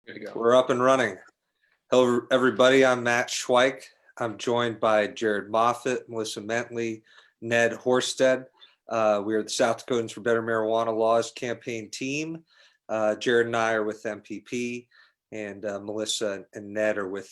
Good to go. We're up and running. Hello, everybody. I'm Matt Schweik. I'm joined by Jared Moffitt, Melissa Mentley, Ned Horsted. We are the South Dakotans for Better Marijuana Laws campaign team. Jared and I are with MPP, and Melissa and Ned are with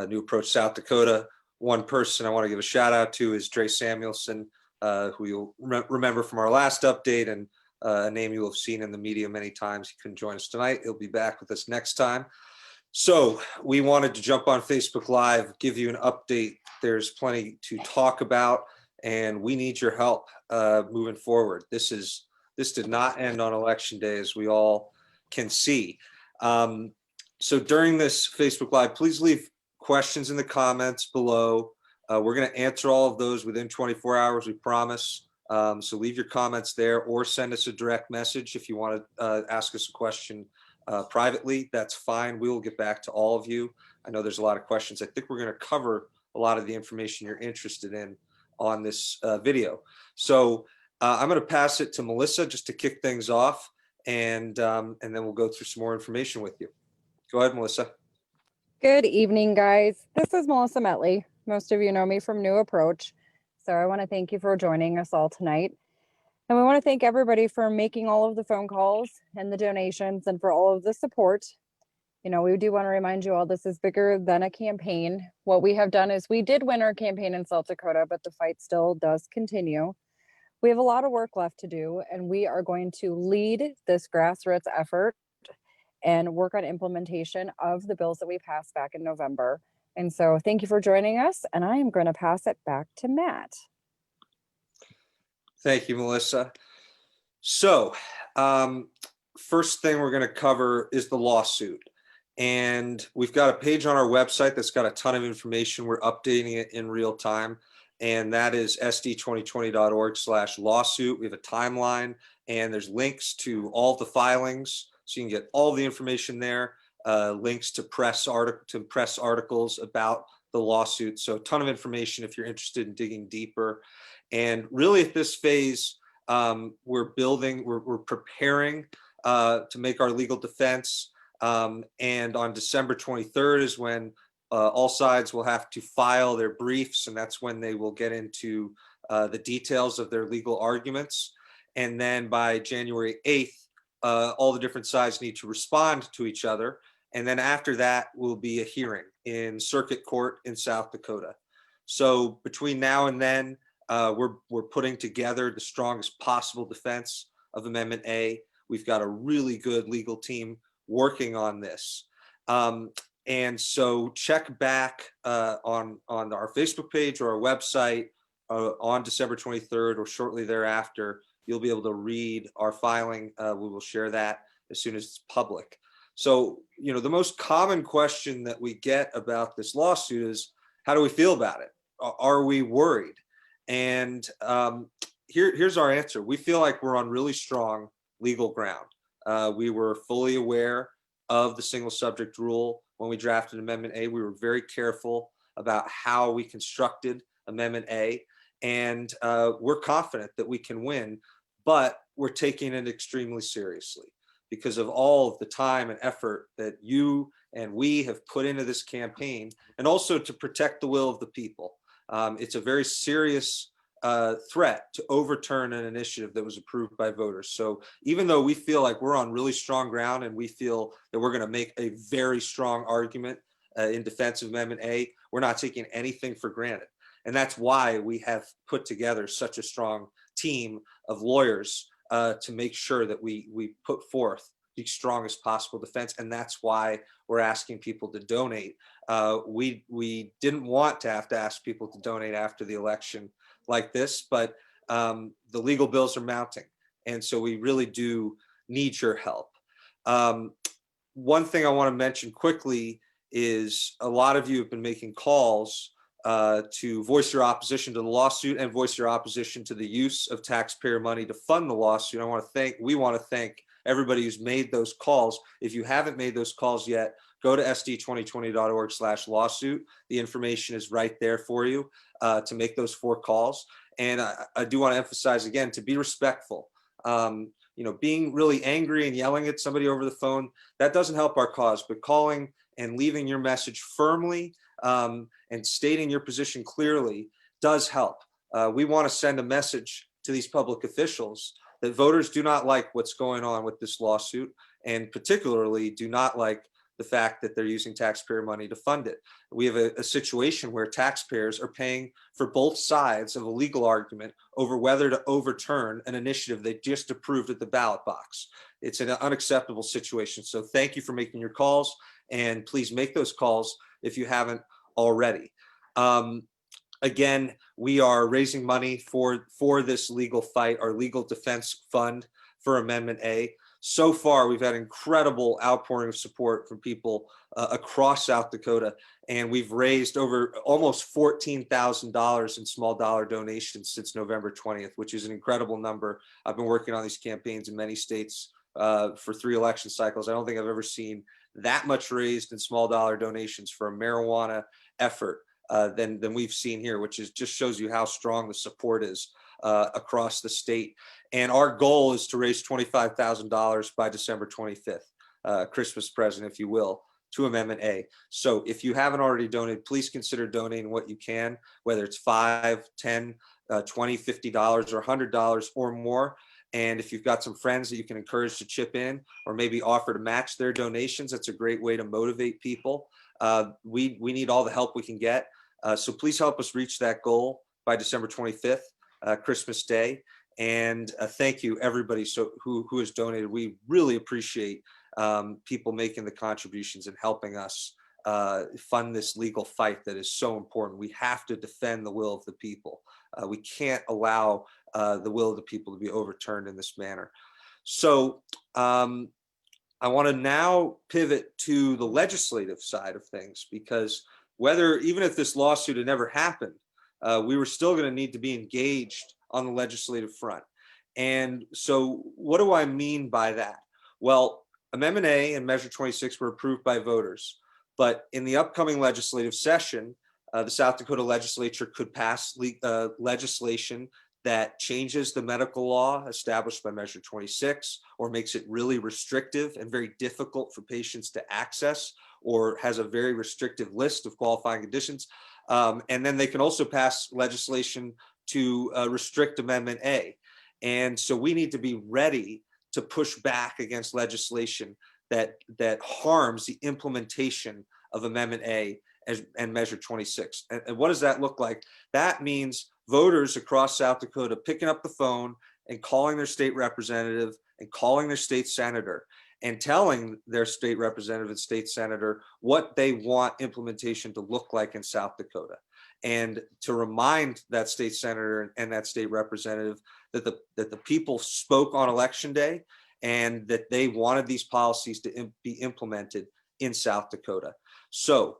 New Approach South Dakota. One person I want to give a shout out to is Dre Samuelson, who you'll remember from our last update, and a name you will have seen in the media many times. He couldn't join us tonight. He'll be back with us next time. So we wanted to jump on Facebook Live, give you an update. There's plenty to talk about, and we need your help moving forward. This did not end on election day, as we all can see. So during this Facebook Live, please leave questions in the comments below. We're going to answer all of those within 24 hours, we promise. So leave your comments there, or send us a direct message if you want to ask us a question privately. That's fine. We will get back to all of you. I know there's a lot of questions. I think we're going to cover a lot of the information you're interested in on this video. So I'm going to pass it to Melissa just to kick things off, and then we'll go through some more information with you. Go ahead, Melissa. Good evening, guys. This is Melissa Mentley. Most of you know me from New Approach. So I want to thank you for joining us all tonight. And we want to thank everybody for making all of the phone calls and the donations and for all of the support. You know, we do want to remind you all this is bigger than a campaign. What we have done is we did win our campaign in South Dakota, but the fight still does continue. We have a lot of work left to do, and we are going to lead this grassroots effort and work on implementation of the bills that we passed back in November. And so thank you for joining us, and I am going to pass it back to Matt. Thank you, Melissa. So first thing we're going to cover is the lawsuit. And we've got a page on our website that's got a ton of information. We're updating it in real time. And that is sd2020.org/lawsuit. We have a timeline, and there's links to all the filings. So you can get all the information there, links to press articles about the lawsuit. So a ton of information if you're interested in digging deeper. And really at this phase, we're preparing to make our legal defense. And on December 23rd is when all sides will have to file their briefs, and that's when they will get into the details of their legal arguments. And then by January 8th, all the different sides need to respond to each other. And then after that will be a hearing in circuit court in South Dakota. So between now and then, we're putting together the strongest possible defense of Amendment A. We've got a really good legal team working on this. And so check back on our Facebook page or our website on December 23rd or shortly thereafter. You'll be able to read our filing. We will share that as soon as it's public. So, you know, the most common question that we get about this lawsuit is, how do we feel about it? Are we worried? And here's our answer. We feel like we're on really strong legal ground. We were fully aware of the single subject rule when we drafted Amendment A. We were very careful about how we constructed Amendment A, and we're confident that we can win, but we're taking it extremely seriously because of all of the time and effort that you and we have put into this campaign, and also to protect the will of the people. It's a very serious threat to overturn an initiative that was approved by voters. So even though we feel like we're on really strong ground and we feel that we're going to make a very strong argument in defense of Amendment A, we're not taking anything for granted. And that's why we have put together such a strong team of lawyers to make sure that we put forth the strongest possible defense. And that's why we're asking people to donate. We didn't want to have to ask people to donate after the election like this, but the legal bills are mounting. And so we really do need your help. One thing I want to mention quickly is a lot of you have been making calls to voice your opposition to the lawsuit and voice your opposition to the use of taxpayer money to fund the lawsuit. We want to thank everybody who's made those calls. If you haven't made those calls yet, go to sd2020.org/lawsuit. The information is right there for you to make those 4 calls. And I do want to emphasize again, to be respectful. being really angry and yelling at somebody over the phone, that doesn't help our cause. But calling and leaving your message firmly and stating your position clearly does help. We want to send a message to these public officials that voters do not like what's going on with this lawsuit, and particularly do not like the fact that they're using taxpayer money to fund it. We have a situation where taxpayers are paying for both sides of a legal argument over whether to overturn an initiative they just approved at the ballot box. It's an unacceptable situation. So thank you for making your calls, and please make those calls if you haven't already. Again, we are raising money for this legal fight, our legal defense fund for Amendment A. So far, we've had incredible outpouring of support from people across South Dakota, and we've raised over almost $14,000 in small dollar donations since November 20th, which is an incredible number. I've been working on these campaigns in many states for 3 election cycles. I don't think I've ever seen that much raised in small dollar donations for a marijuana effort than we've seen here, which just shows you how strong the support is across the state. And our goal is to raise $25,000 by December 25th, Christmas present, if you will, to Amendment A. So if you haven't already donated, please consider donating what you can, whether it's $5, $10, $20, $50, or $100 or more. And if you've got some friends that you can encourage to chip in, or maybe offer to match their donations, that's a great way to motivate people. We need all the help we can get. So please help us reach that goal by December 25th, Christmas Day. And thank you, everybody who has donated. We really appreciate people making the contributions and helping us fund this legal fight that is so important. We have to defend the will of the people. We can't allow the will of the people to be overturned in this manner. So I want to now pivot to the legislative side of things, because even if this lawsuit had never happened, we were still going to need to be engaged on the legislative front. And so what do I mean by that? Well, Amendment A and Measure 26 were approved by voters, but in the upcoming legislative session, the South Dakota legislature could pass legislation that changes the medical law established by Measure 26, or makes it really restrictive and very difficult for patients to access, or has a very restrictive list of qualifying conditions. And then they can also pass legislation to restrict Amendment A. And so we need to be ready to push back against legislation that harms the implementation of Amendment A and Measure 26. And what does that look like? That means voters across South Dakota picking up the phone and calling their state representative and calling their state senator and telling their state representative and state senator what they want implementation to look like in South Dakota, and to remind that state senator and that state representative that the people spoke on election day and that they wanted these policies to be implemented in South Dakota. So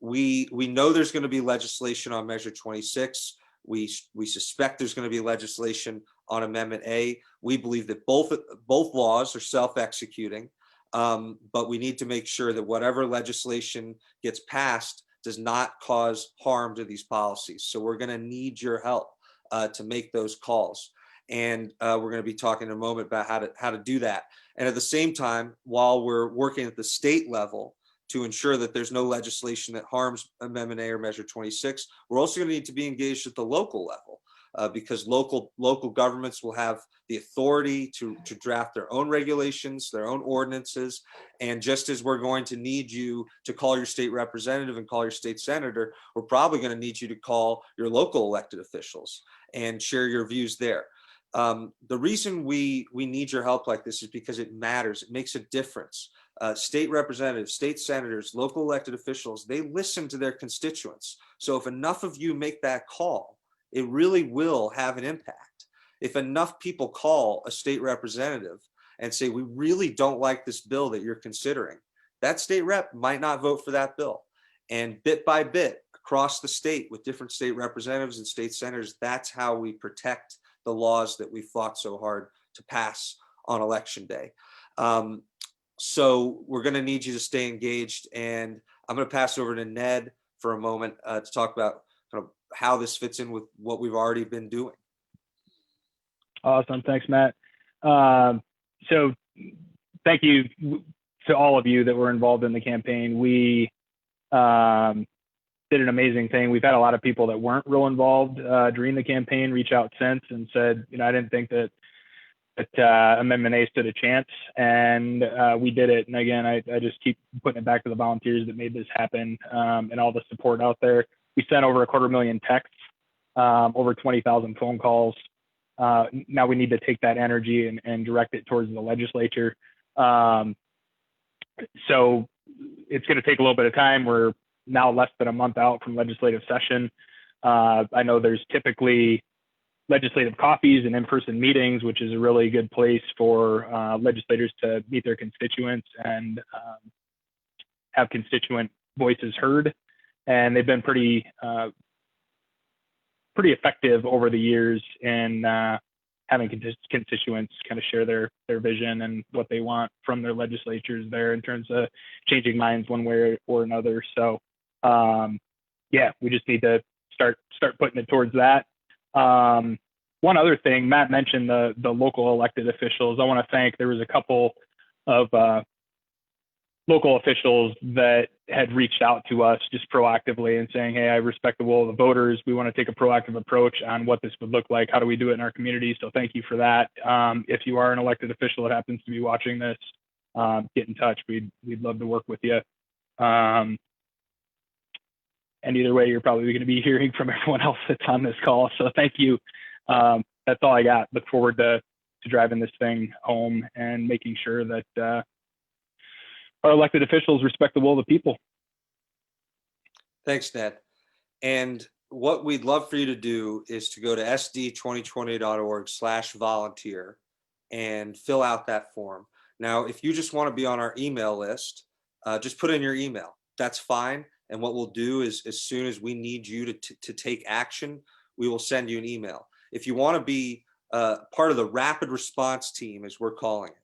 we know there's going to be legislation on Measure 26. We suspect there's going to be legislation on Amendment A. We believe that both laws are self-executing, but we need to make sure that whatever legislation gets passed does not cause harm to these policies. So we're going to need your help to make those calls. And we're going to be talking in a moment about how to do that. And at the same time, while we're working at the state level to ensure that there's no legislation that harms Amendment A or Measure 26, we're also going to need to be engaged at the local level, because local governments will have the authority to draft their own regulations, their own ordinances. And just as we're going to need you to call your state representative and call your state senator, we're probably going to need you to call your local elected officials and share your views there. The reason we need your help like this is because it matters. It makes a difference. State representatives, state senators, local elected officials, they listen to their constituents. So if enough of you make that call, it really will have an impact. If enough people call a state representative and say, we really don't like this bill that you're considering, that state rep might not vote for that bill. And bit by bit, across the state with different state representatives and state senators, that's how we protect the laws that we fought so hard to pass on election day. So we're going to need you to stay engaged, and I'm going to pass it over to Ned for a moment to talk about kind of how this fits in with what we've already been doing. Awesome. Thanks, Matt. So thank you to all of you that were involved in the campaign. We did an amazing thing. We've had a lot of people that weren't real involved during the campaign reach out since and said, I didn't think that Amendment A stood a chance, and we did it. And again, I just keep putting it back to the volunteers that made this happen, and all the support out there. We sent over 250,000 texts, over 20,000 phone calls. Now we need to take that energy and direct it towards the legislature. So it's going to take a little bit of time. We're now less than a month out from legislative session. I know there's typically legislative coffees and in-person meetings, which is a really good place for legislators to meet their constituents and have constituent voices heard. And they've been pretty effective over the years in having constituents kind of share their vision and what they want from their legislatures there in terms of changing minds one way or another. So yeah, we just need to start putting it towards that. One other thing, Matt mentioned the local elected officials. I want to thank, there was a couple of local officials that had reached out to us just proactively and saying, hey, I respect the will of the voters. We want to take a proactive approach on what this would look like. How do we do it in our community? So thank you for that. If you are an elected official that happens to be watching this, get in touch. We'd love to work with you. And either way, you're probably going to be hearing from everyone else that's on this call. So thank you. That's all I got. Look forward to driving this thing home and making sure that our elected officials respect the will of the people. Thanks, Ned. And what we'd love for you to do is to go to sd2020.org/volunteer and fill out that form. Now, if you just want to be on our email list, just put in your email. That's fine. And what we'll do is as soon as we need you to take action, we will send you an email. If you want to be part of the rapid response team, as we're calling it,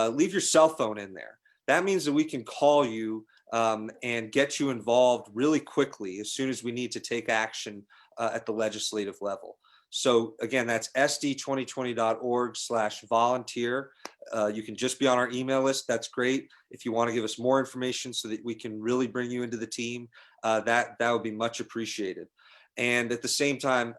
leave your cell phone in there. That means that we can call you and get you involved really quickly as soon as we need to take action at the legislative level. So again, that's sd2020.org/volunteer. You can just be on our email list. That's great. If you want to give us more information so that we can really bring you into the team, that would be much appreciated. And at the same time,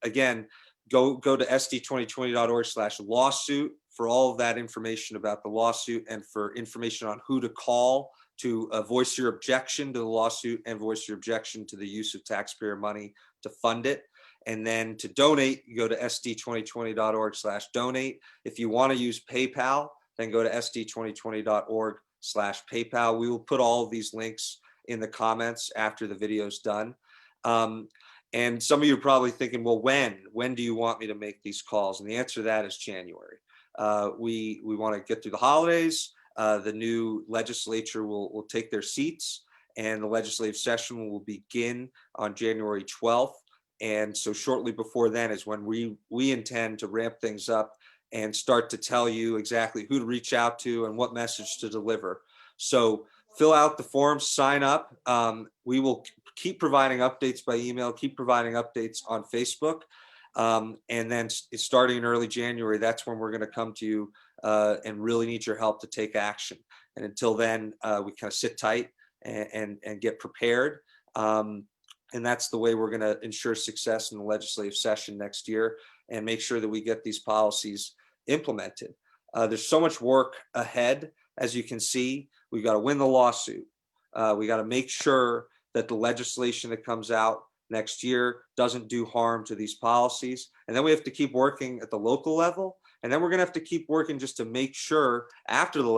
again, go to sd2020.org/lawsuit for all of that information about the lawsuit and for information on who to call to voice your objection to the lawsuit and voice your objection to the use of taxpayer money to fund it. And then to donate, you go to sd2020.org/donate. If you want to use PayPal, then go to sd2020.org/PayPal. We will put all of these links in the comments after the video is done. And some of you are probably thinking, well, when do you want me to make these calls? And the answer to that is January. We want to get through the holidays. The new legislature will take their seats and the legislative session will begin on January 12th. And so shortly before then is when we intend to ramp things up and start to tell you exactly who to reach out to and what message to deliver. So fill out the forms, sign up. We will keep providing updates by email, keep providing updates on Facebook. And then starting in early January, that's when we're going to come to you and really need your help to take action. And until then, we kind of sit tight and get prepared. And that's the way we're going to ensure success in the legislative session next year and make sure that we get these policies implemented. There's so much work ahead. As you can see, we've got to win the lawsuit. We got to make sure that the legislation that comes out next year doesn't do harm to these policies. And then we have to keep working at the local level. And then we're going to have to keep working just to make sure after the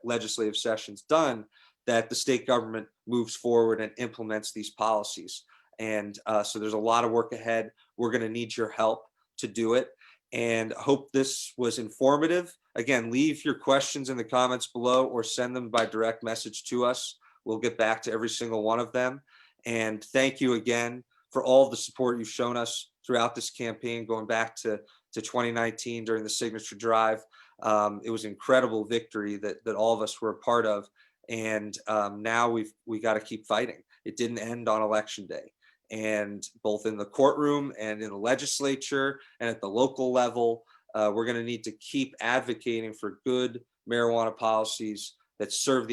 legislative session's done that the state government moves forward and implements these policies. And so there's a lot of work ahead. We're going to need your help to do it. And I hope this was informative. Again, leave your questions in the comments below or send them by direct message to us. We'll get back to every single one of them. And thank you again for all the support you've shown us throughout this campaign, going back to 2019 during the signature drive. It was an incredible victory that all of us were a part of. And now we got to keep fighting. It didn't end on election day. And both in the courtroom and in the legislature and at the local level, We're going to need to keep advocating for good marijuana policies that serve the